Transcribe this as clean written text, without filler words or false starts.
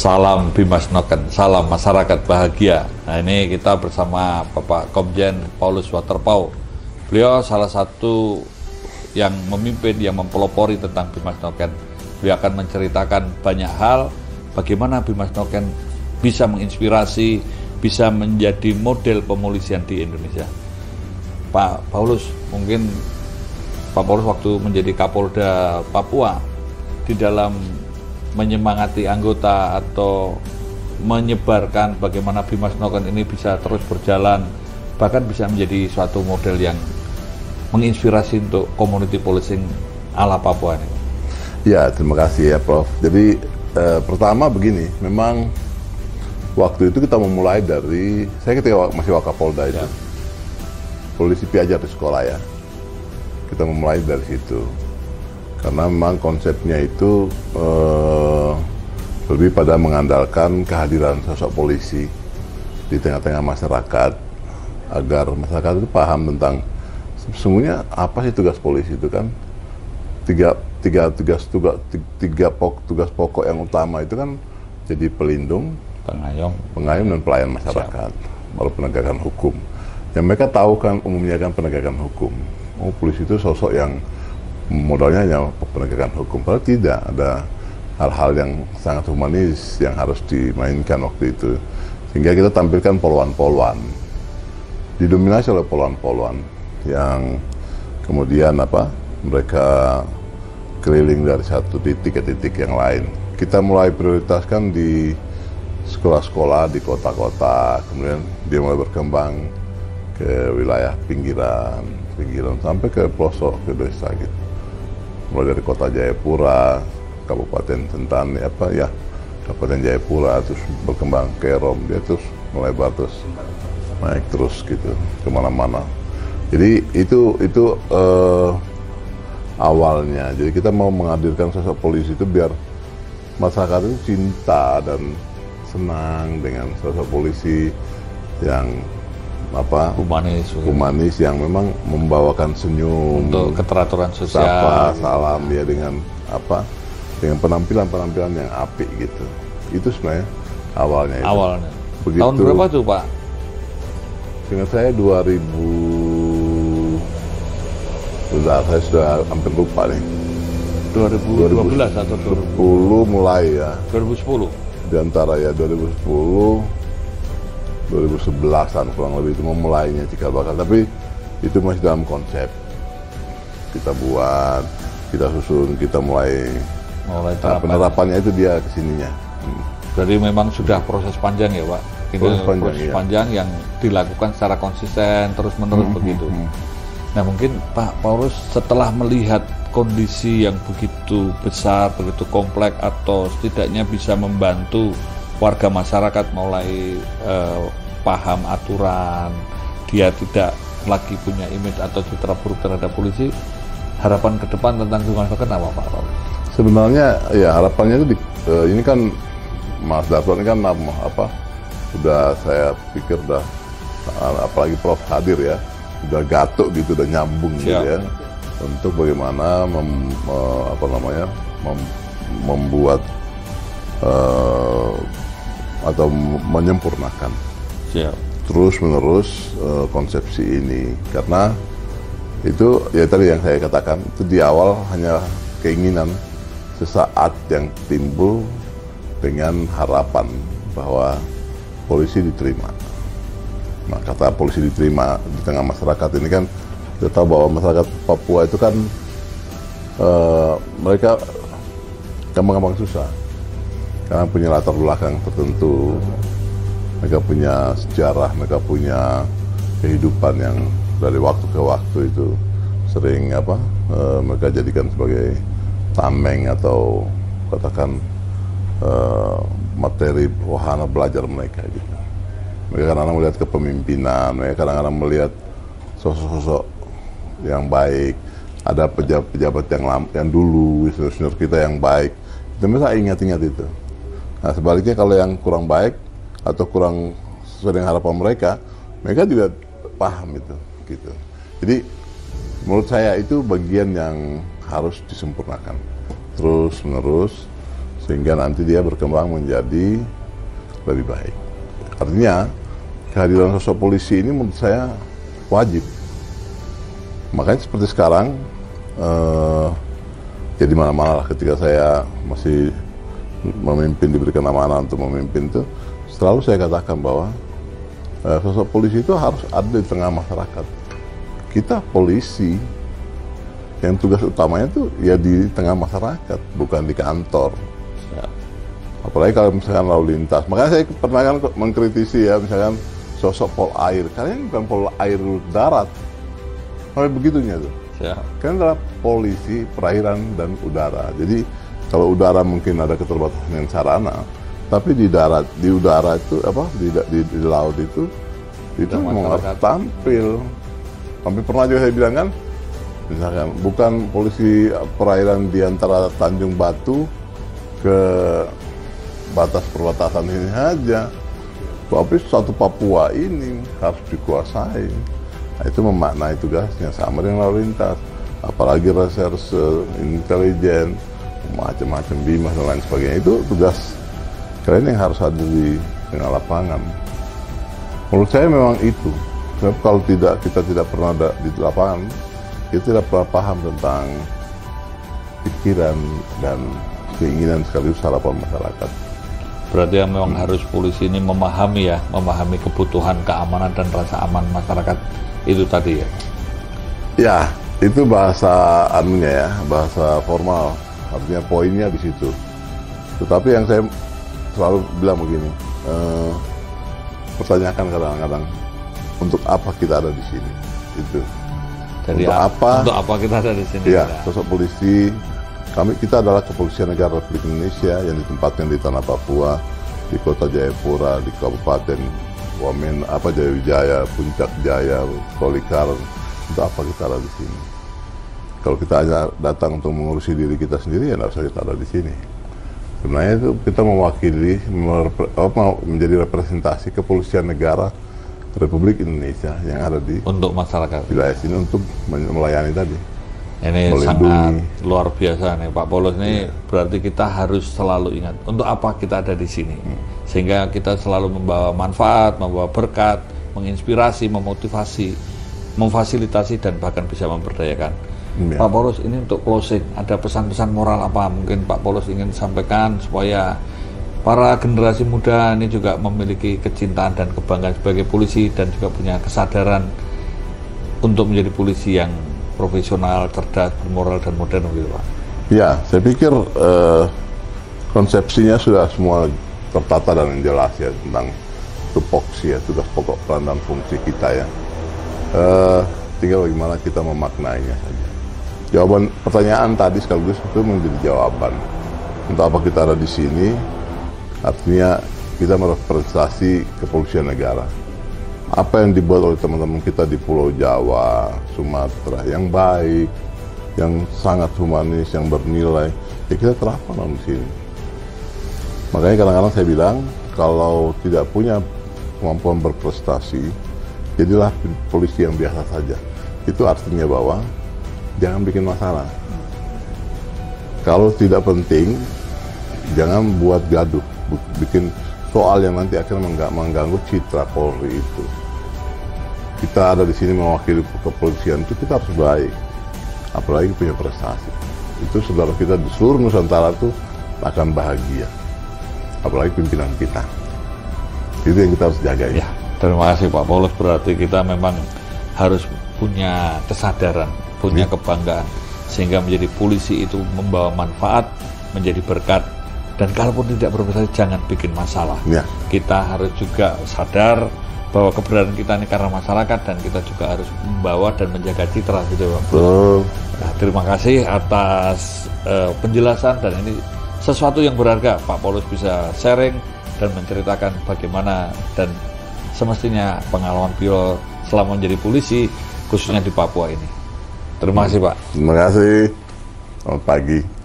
Salam Bimas Noken, salam masyarakat bahagia. Nah, ini kita bersama Bapak Komjen Paulus Waterpauw. Beliau salah satu yang memimpin, yang mempelopori tentang Bimas Noken. Beliau akan menceritakan banyak hal, bagaimana Bimas Noken bisa menginspirasi, bisa menjadi model pemolisian di Indonesia. Pak Paulus, mungkin Pak Paulus waktu menjadi Kapolda Papua, di dalam menyemangati anggota atau menyebarkan bagaimana Bimas Noken ini bisa terus berjalan, bahkan bisa menjadi suatu model yang menginspirasi untuk community policing ala Papua ini. Ya, terima kasih ya Prof. Jadi pertama begini, memang waktu itu kita memulai dari, saya ketika masih Wakapolda itu, ya. Polisi Piajar di sekolah ya. Kita memulai dari situ. Karena memang konsepnya itu lebih pada mengandalkan kehadiran sosok polisi di tengah-tengah masyarakat, agar masyarakat itu paham tentang sesungguhnya apa sih tugas polisi itu kan. Tiga tugas pokok yang utama itu kan jadi pelindung, pengayom dan pelayan masyarakat, baru penegakan hukum. Yang mereka tahu kan umumnya kan penegakan hukum. Oh, polisi itu sosok yang modalnya hanya penegakan hukum, padahal tidak, ada hal-hal yang sangat humanis yang harus dimainkan waktu itu, sehingga kita tampilkan poluan-poluan, didominasi oleh poluan-poluan yang kemudian mereka keliling dari satu titik ke titik yang lain. Kita mulai prioritaskan di sekolah-sekolah, di kota-kota, kemudian dia mulai berkembang ke wilayah pinggiran sampai ke pelosok, ke desa gitu. Mulai dari kota Jayapura, Kabupaten Sentani, Kabupaten Jayapura, terus berkembang ke Rom, dia terus melebar, terus naik terus gitu kemana-mana. Jadi itu awalnya. Jadi kita mau menghadirkan sosok polisi itu biar masyarakat itu cinta dan senang dengan sosok polisi yang humanis yang memang membawakan senyum untuk keteraturan sosial, sapa, salam ya, dengan penampilan yang apik gitu. Itu sebenarnya awalnya. Begitu. Tahun berapa tuh Pak? Seingat saya 2000, saya sudah hampir lupa nih. 2012 atau 2010 mulai ya. 2010. Di antara ya 2010 2011-an kurang lebih itu memulainya cikal bakal, tapi itu masih dalam konsep. Kita buat, kita susun, kita mulai penerapannya itu dia kesininya. Jadi memang sudah proses panjang ya Pak? Proses panjang yang dilakukan secara konsisten, terus-menerus begitu. Nah mungkin Pak Paulus setelah melihat kondisi yang begitu besar, begitu kompleks, atau setidaknya bisa membantu warga masyarakat mulai paham aturan, dia tidak lagi punya image atau citra buruk terhadap polisi. Harapan ke depan tentang Bimas Noken apa Pak? Sebenarnya ya harapannya itu ini kan Mas Darto ini kan sudah, saya pikir udah, apalagi Prof hadir ya, udah gatuk gitu, udah nyambung gitu ya, untuk bagaimana membuat atau menyempurnakan terus-menerus konsepsi ini. Karena itu ya tadi yang saya katakan, itu di awal hanya keinginan sesaat yang timbul dengan harapan bahwa polisi diterima. Nah, kata polisi diterima di tengah masyarakat ini kan kita tahu bahwa masyarakat Papua itu kan mereka gampang-gampang susah karena punya latar belakang tertentu, mereka punya sejarah, mereka punya kehidupan yang dari waktu ke waktu itu sering mereka jadikan sebagai tameng atau katakan materi wahana belajar mereka gitu. Mereka kadang-kadang melihat kepemimpinan, mereka kadang-kadang melihat sosok-sosok yang baik, ada pejabat-pejabat yang dulu, senior kita yang baik, itu mereka ingat-ingat itu. Nah sebaliknya kalau yang kurang baik atau kurang sesuai dengan harapan mereka juga paham itu gitu. Jadi menurut saya itu bagian yang harus disempurnakan terus menerus sehingga nanti dia berkembang menjadi lebih baik. Artinya kehadiran sosok polisi ini menurut saya wajib. Makanya seperti sekarang, jadi mana-mana lah ketika saya masih memimpin, diberikan amanah untuk memimpin itu, selalu saya katakan bahwa sosok polisi itu harus ada di tengah masyarakat. Kita polisi, yang tugas utamanya itu ya di tengah masyarakat, bukan di kantor. Ya. Apalagi kalau misalkan lalu lintas. Makanya saya pernah kan mengkritisi ya, misalkan sosok Polair. Kalian bukan Polair darat. Sampai begitunya tuh. Ya. Kalian adalah polisi perairan dan udara. Jadi kalau udara mungkin ada keterbatasan dengan sarana, tapi di darat, di udara itu apa, di laut itu mau tampil. Sampai pernah juga saya bilang kan, misalkan bukan polisi perairan di antara Tanjung Batu ke batas perbatasan ini saja, tapi satu Papua ini harus dikuasai. Nah, itu memaknai tugasnya sama dengan lalu lintas, apalagi reserse, intelijen, macam-macam bimas dan lain sebagainya. Itu tugas kalian yang harus ada di tengah lapangan. Menurut saya memang itu. Sebab kalau kita tidak pernah ada di lapangan, kita tidak pernah paham tentang pikiran dan keinginan sekaligus harapan masyarakat. Berarti yang memang harus polisi ini memahami kebutuhan keamanan dan rasa aman masyarakat itu tadi ya? Ya, itu bahasa anunya ya, bahasa formal. Artinya poinnya di situ. Tetapi yang saya selalu bilang begini, pertanyakan kadang-kadang, untuk apa kita ada di sini? Itu. Jadi untuk apa kita ada di sini? Ya, sosok polisi. Kita adalah Kepolisian Negara Republik Indonesia yang ditempatkan di tanah Papua, di Kota Jayapura, di Kabupaten Wamen, Jayawijaya, Puncak Jaya, Tolikar. Untuk apa kita ada di sini? Kalau kita hanya datang untuk mengurusi diri kita sendiri, ya tidak usah kita ada di sini. Sebenarnya itu kita mewakili, menjadi representasi Kepolisian Negara Republik Indonesia yang ada di untuk masyarakat wilayah sini untuk melayani tadi. Ini sangat luar biasa nih Pak Paulus ini. Berarti kita harus selalu ingat untuk apa kita ada di sini, sehingga kita selalu membawa manfaat, membawa berkat, menginspirasi, memotivasi, memfasilitasi dan bahkan bisa memberdayakan. Ya. Pak Paulus, ini untuk closing, ada pesan-pesan moral apa mungkin Pak Paulus ingin sampaikan supaya para generasi muda ini juga memiliki kecintaan dan kebanggaan sebagai polisi dan juga punya kesadaran untuk menjadi polisi yang profesional, cerdas, bermoral dan modern gitu Pak? Ya, saya pikir konsepsinya sudah semua tertata dan jelas ya tentang tupoksi ya, tugas pokok, peran dan fungsi kita ya. Tinggal bagaimana kita memaknainya saja. Jawaban pertanyaan tadi sekaligus itu menjadi jawaban. Untuk apa kita ada di sini? Artinya kita merepresentasi kepolisian negara. Apa yang dibuat oleh teman-teman kita di Pulau Jawa, Sumatera, yang baik, yang sangat humanis, yang bernilai, ya kita terapkan di sini. Makanya kadang-kadang saya bilang, kalau tidak punya kemampuan berprestasi, jadilah polisi yang biasa saja. Itu artinya bahwa jangan bikin masalah. Kalau tidak penting, jangan buat gaduh, bikin soal yang nanti akhirnya mengganggu citra Polri itu. Kita ada di sini mewakili kepolisian itu, kita harus baik, apalagi punya prestasi. Itu saudara kita di seluruh Nusantara tuh akan bahagia, apalagi pimpinan kita. Itu yang kita harus jaga ya. Terima kasih Pak Paulus. Berarti kita memang harus punya kesadaran, punya kebanggaan, sehingga menjadi polisi itu membawa manfaat, menjadi berkat. Dan kalaupun tidak berprestasi, jangan bikin masalah. Ya. Kita harus juga sadar bahwa keberadaan kita ini karena masyarakat, dan kita juga harus membawa dan menjaga citra gitu Pak. Nah, terima kasih atas penjelasan, dan ini sesuatu yang berharga. Pak Paulus bisa sharing dan menceritakan bagaimana dan semestinya pengalaman beliau selama menjadi polisi, khususnya di Papua ini. Terima kasih Pak. Terima kasih. Selamat pagi.